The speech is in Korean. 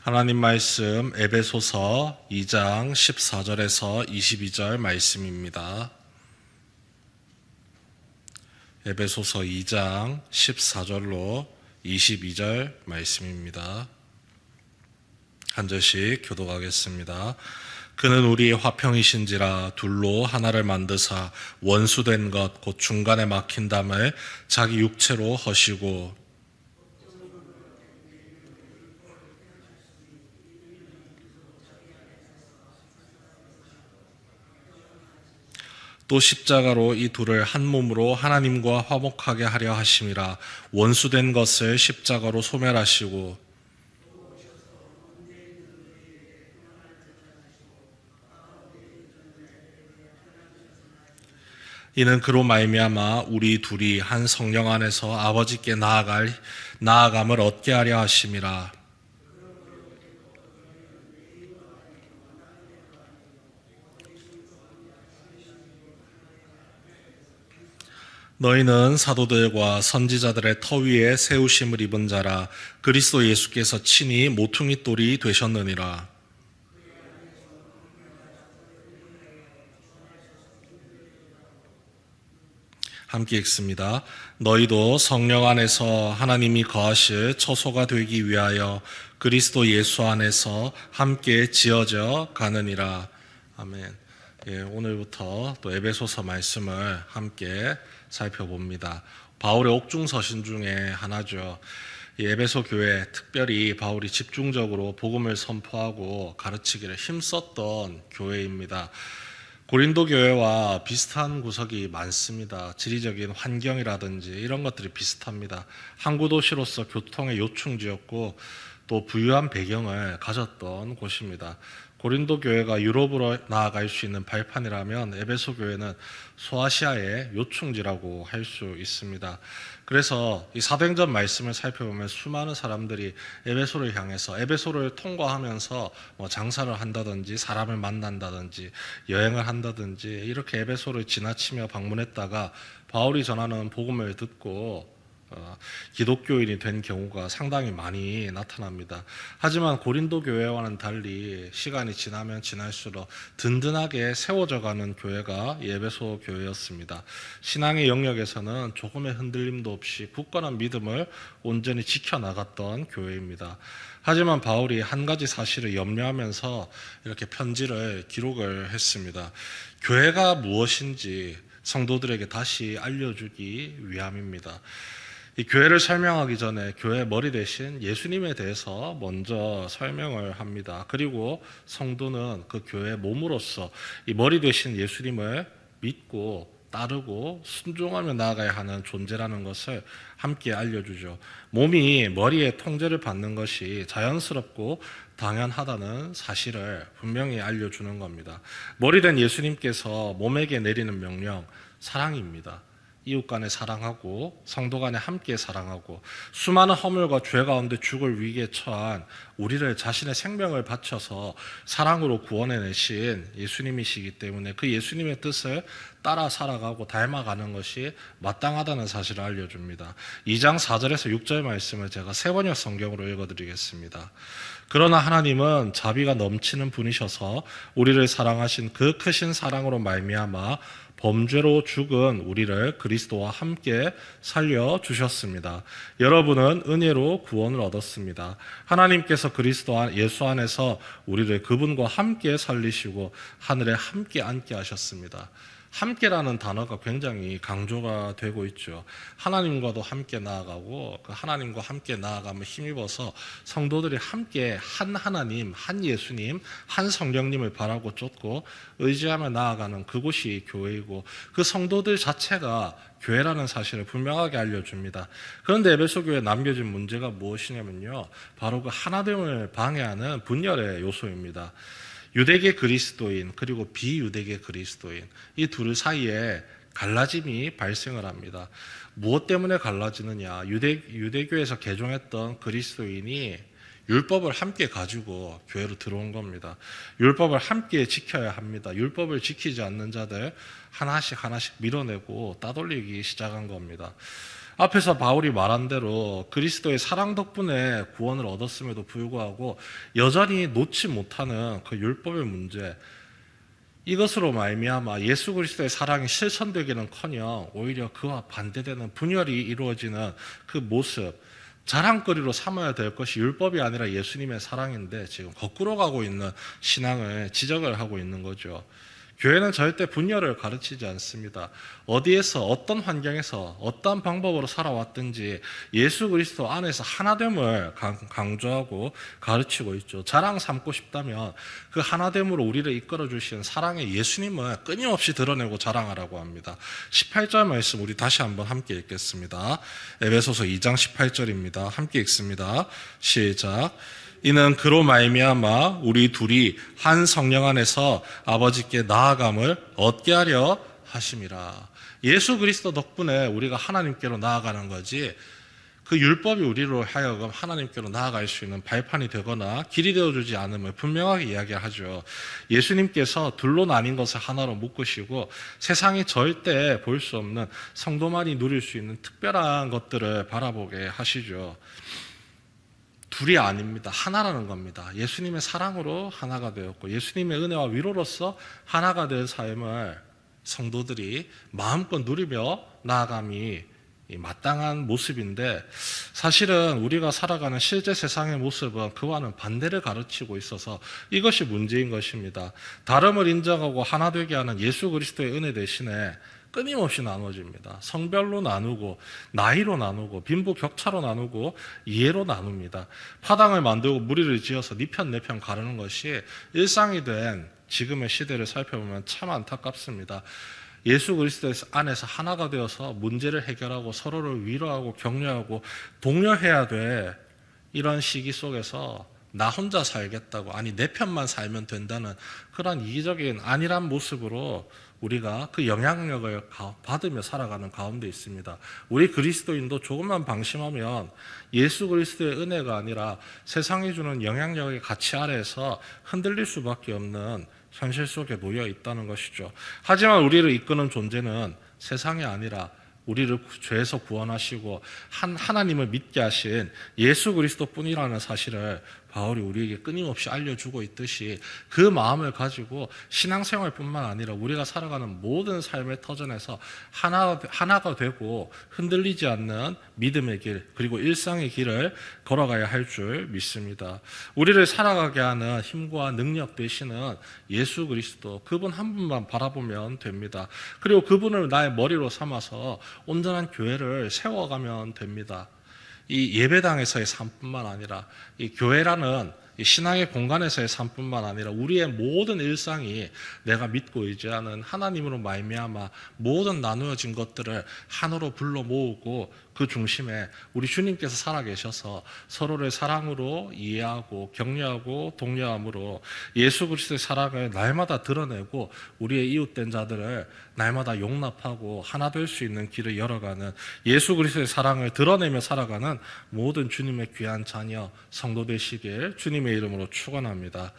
하나님 말씀 에베소서 2장 14절에서 22절 말씀입니다. 에베소서 2장 14절로 22절 말씀입니다. 한 절씩 교독하겠습니다. 그는 우리의 화평이신지라 둘로 하나를 만드사 원수된 것 곧 중간에 막힌 담을 자기 육체로 허시고 또 십자가로 이 둘을 한 몸으로 하나님과 화목하게 하려 하심이라. 원수된 것을 십자가로 소멸하시고 이는 그로 말미암아 우리 둘이 한 성령 안에서 아버지께 나아감을 얻게 하려 하심이라. 너희는 사도들과 선지자들의 터 위에 세우심을 입은 자라. 그리스도 예수께서 친히 모퉁이 돌이 되셨느니라. 함께 읽습니다. 너희도 성령 안에서 하나님이 거하실 처소가 되기 위하여 그리스도 예수 안에서 함께 지어져 가느니라. 아멘. 오늘부터 또 에베소서 말씀을 함께 살펴봅니다. 바울의 옥중서신 중에 하나죠. 이 에베소 교회, 특별히 바울이 집중적으로 복음을 선포하고 가르치기를 힘썼던 교회입니다. 고린도 교회와 비슷한 구석이 많습니다. 지리적인 환경이라든지 이런 것들이 비슷합니다. 항구 도시로서 교통의 요충지였고 또 부유한 배경을 가졌던 곳입니다. 고린도 교회가 유럽으로 나아갈 수 있는 발판이라면 에베소 교회는 소아시아의 요충지라고 할 수 있습니다. 그래서 이 사도행전 말씀을 살펴보면 수많은 사람들이 에베소를 향해서 에베소를 통과하면서 장사를 한다든지 사람을 만난다든지 여행을 한다든지 이렇게 에베소를 지나치며 방문했다가 바울이 전하는 복음을 듣고 기독교인이 된 경우가 상당히 많이 나타납니다. 하지만 고린도 교회와는 달리 시간이 지나면 지날수록 든든하게 세워져 가는 교회가 에베소 교회였습니다. 신앙의 영역에서는 조금의 흔들림도 없이 굳건한 믿음을 온전히 지켜나갔던 교회입니다. 하지만 바울이 한 가지 사실을 염려하면서 이렇게 편지를 기록을 했습니다. 교회가 무엇인지 성도들에게 다시 알려주기 위함입니다. 이 교회를 설명하기 전에 교회 머리 대신 예수님에 대해서 먼저 설명을 합니다. 그리고 성도는 그 교회의 몸으로서 이 머리 대신 예수님을 믿고 따르고 순종하며 나아가야 하는 존재라는 것을 함께 알려주죠. 몸이 머리의 통제를 받는 것이 자연스럽고 당연하다는 사실을 분명히 알려주는 겁니다. 머리된 예수님께서 몸에게 내리는 명령, 사랑입니다. 이웃 간에 사랑하고 성도 간에 함께 사랑하고 수많은 허물과 죄 가운데 죽을 위기에 처한 우리를 자신의 생명을 바쳐서 사랑으로 구원해내신 예수님이시기 때문에 그 예수님의 뜻을 따라 살아가고 닮아가는 것이 마땅하다는 사실을 알려줍니다. 2장 4절에서 6절 말씀을 제가 세번역 성경으로 읽어드리겠습니다. 그러나 하나님은 자비가 넘치는 분이셔서 우리를 사랑하신 그 크신 사랑으로 말미암아 범죄로 죽은 우리를 그리스도와 함께 살려주셨습니다. 여러분은 은혜로 구원을 얻었습니다. 하나님께서 그리스도 예수 안에서 우리를 그분과 함께 살리시고 하늘에 함께 앉게 하셨습니다. 함께라는 단어가 굉장히 강조가 되고 있죠. 하나님과도 함께 나아가고 그 하나님과 함께 나아가면 힘입어서 성도들이 함께 한 하나님, 한 예수님, 한 성령님을 바라고 쫓고 의지하며 나아가는 그곳이 교회이고 그 성도들 자체가 교회라는 사실을 분명하게 알려줍니다. 그런데 에베소 교회에 남겨진 문제가 무엇이냐면요, 바로 그 하나됨을 방해하는 분열의 요소입니다. 유대계 그리스도인 그리고 비유대계 그리스도인 이 둘 사이에 갈라짐이 발생을 합니다. 무엇 때문에 갈라지느냐? 유대교에서 개종했던 그리스도인이 율법을 함께 가지고 교회로 들어온 겁니다. 율법을 함께 지켜야 합니다. 율법을 지키지 않는 자들 하나씩 밀어내고 따돌리기 시작한 겁니다. 앞에서 바울이 말한 대로 그리스도의 사랑 덕분에 구원을 얻었음에도 불구하고 여전히 놓지 못하는 그 율법의 문제, 이것으로 말미암아 예수 그리스도의 사랑이 실천되기는커녕 오히려 그와 반대되는 분열이 이루어지는 그 모습, 자랑거리로 삼아야 될 것이 율법이 아니라 예수님의 사랑인데 지금 거꾸로 가고 있는 신앙을 지적을 하고 있는 거죠. 교회는 절대 분열을 가르치지 않습니다. 어디에서 어떤 환경에서 어떤 방법으로 살아왔든지 예수 그리스도 안에서 하나됨을 강조하고 가르치고 있죠. 자랑 삼고 싶다면 그 하나됨으로 우리를 이끌어 주신 사랑의 예수님을 끊임없이 드러내고 자랑하라고 합니다. 18절 말씀 우리 다시 한번 함께 읽겠습니다. 에베소서 2장 18절입니다. 함께 읽습니다. 시작. 이는 그로 말미암아 우리 둘이 한 성령 안에서 아버지께 나아감을 얻게 하려 하심이라. 예수 그리스도 덕분에 우리가 하나님께로 나아가는 거지, 그 율법이 우리로 하여금 하나님께로 나아갈 수 있는 발판이 되거나 길이 되어주지 않음을 분명하게 이야기하죠. 예수님께서 둘로 나뉜 것을 하나로 묶으시고 세상이 절대 볼 수 없는 성도만이 누릴 수 있는 특별한 것들을 바라보게 하시죠. 둘이 아닙니다. 하나라는 겁니다. 예수님의 사랑으로 하나가 되었고 예수님의 은혜와 위로로서 하나가 된 삶을 성도들이 마음껏 누리며 나아감이 마땅한 모습인데, 사실은 우리가 살아가는 실제 세상의 모습은 그와는 반대를 가르치고 있어서 이것이 문제인 것입니다. 다름을 인정하고 하나 되게 하는 예수 그리스도의 은혜 대신에 끊임없이 나눠집니다. 성별로 나누고 나이로 나누고 빈부격차로 나누고 이해로 나눕니다. 파당을 만들고 무리를 지어서 네 편 내 편 가르는 것이 일상이 된 지금의 시대를 살펴보면 참 안타깝습니다. 예수 그리스도 안에서 하나가 되어서 문제를 해결하고 서로를 위로하고 격려하고 독려해야 돼. 이런 시기 속에서 나 혼자 살겠다고, 아니 내 편만 살면 된다는 그런 이기적인 안일한 모습으로 우리가 그 영향력을 받으며 살아가는 가운데 있습니다. 우리 그리스도인도 조금만 방심하면 예수 그리스도의 은혜가 아니라 세상이 주는 영향력의 가치 아래에서 흔들릴 수밖에 없는 현실 속에 놓여 있다는 것이죠. 하지만 우리를 이끄는 존재는 세상이 아니라 우리를 죄에서 구원하시고 하나님을 믿게 하신 예수 그리스도뿐이라는 사실을 바울이 우리에게 끊임없이 알려주고 있듯이 그 마음을 가지고 신앙생활뿐만 아니라 우리가 살아가는 모든 삶의 터전에서 하나가 되고 흔들리지 않는 믿음의 길, 그리고 일상의 길을 걸어가야 할 줄 믿습니다. 우리를 살아가게 하는 힘과 능력 되시는 예수 그리스도, 그분 한 분만 바라보면 됩니다. 그리고 그분을 나의 머리로 삼아서 온전한 교회를 세워가면 됩니다. 이 예배당에서의 삶뿐만 아니라 이 교회라는 이 신앙의 공간에서의 삶뿐만 아니라 우리의 모든 일상이 내가 믿고 의지하는 하나님으로 말미암아 모든 나누어진 것들을 하나로 불러 모으고 그 중심에 우리 주님께서 살아계셔서 서로를 사랑으로 이해하고 격려하고 독려함으로 예수 그리스도의 사랑을 날마다 드러내고 우리의 이웃된 자들을 날마다 용납하고 하나 될 수 있는 길을 열어가는, 예수 그리스도의 사랑을 드러내며 살아가는 모든 주님의 귀한 자녀 성도 되시길 주님의 이름으로 축원합니다.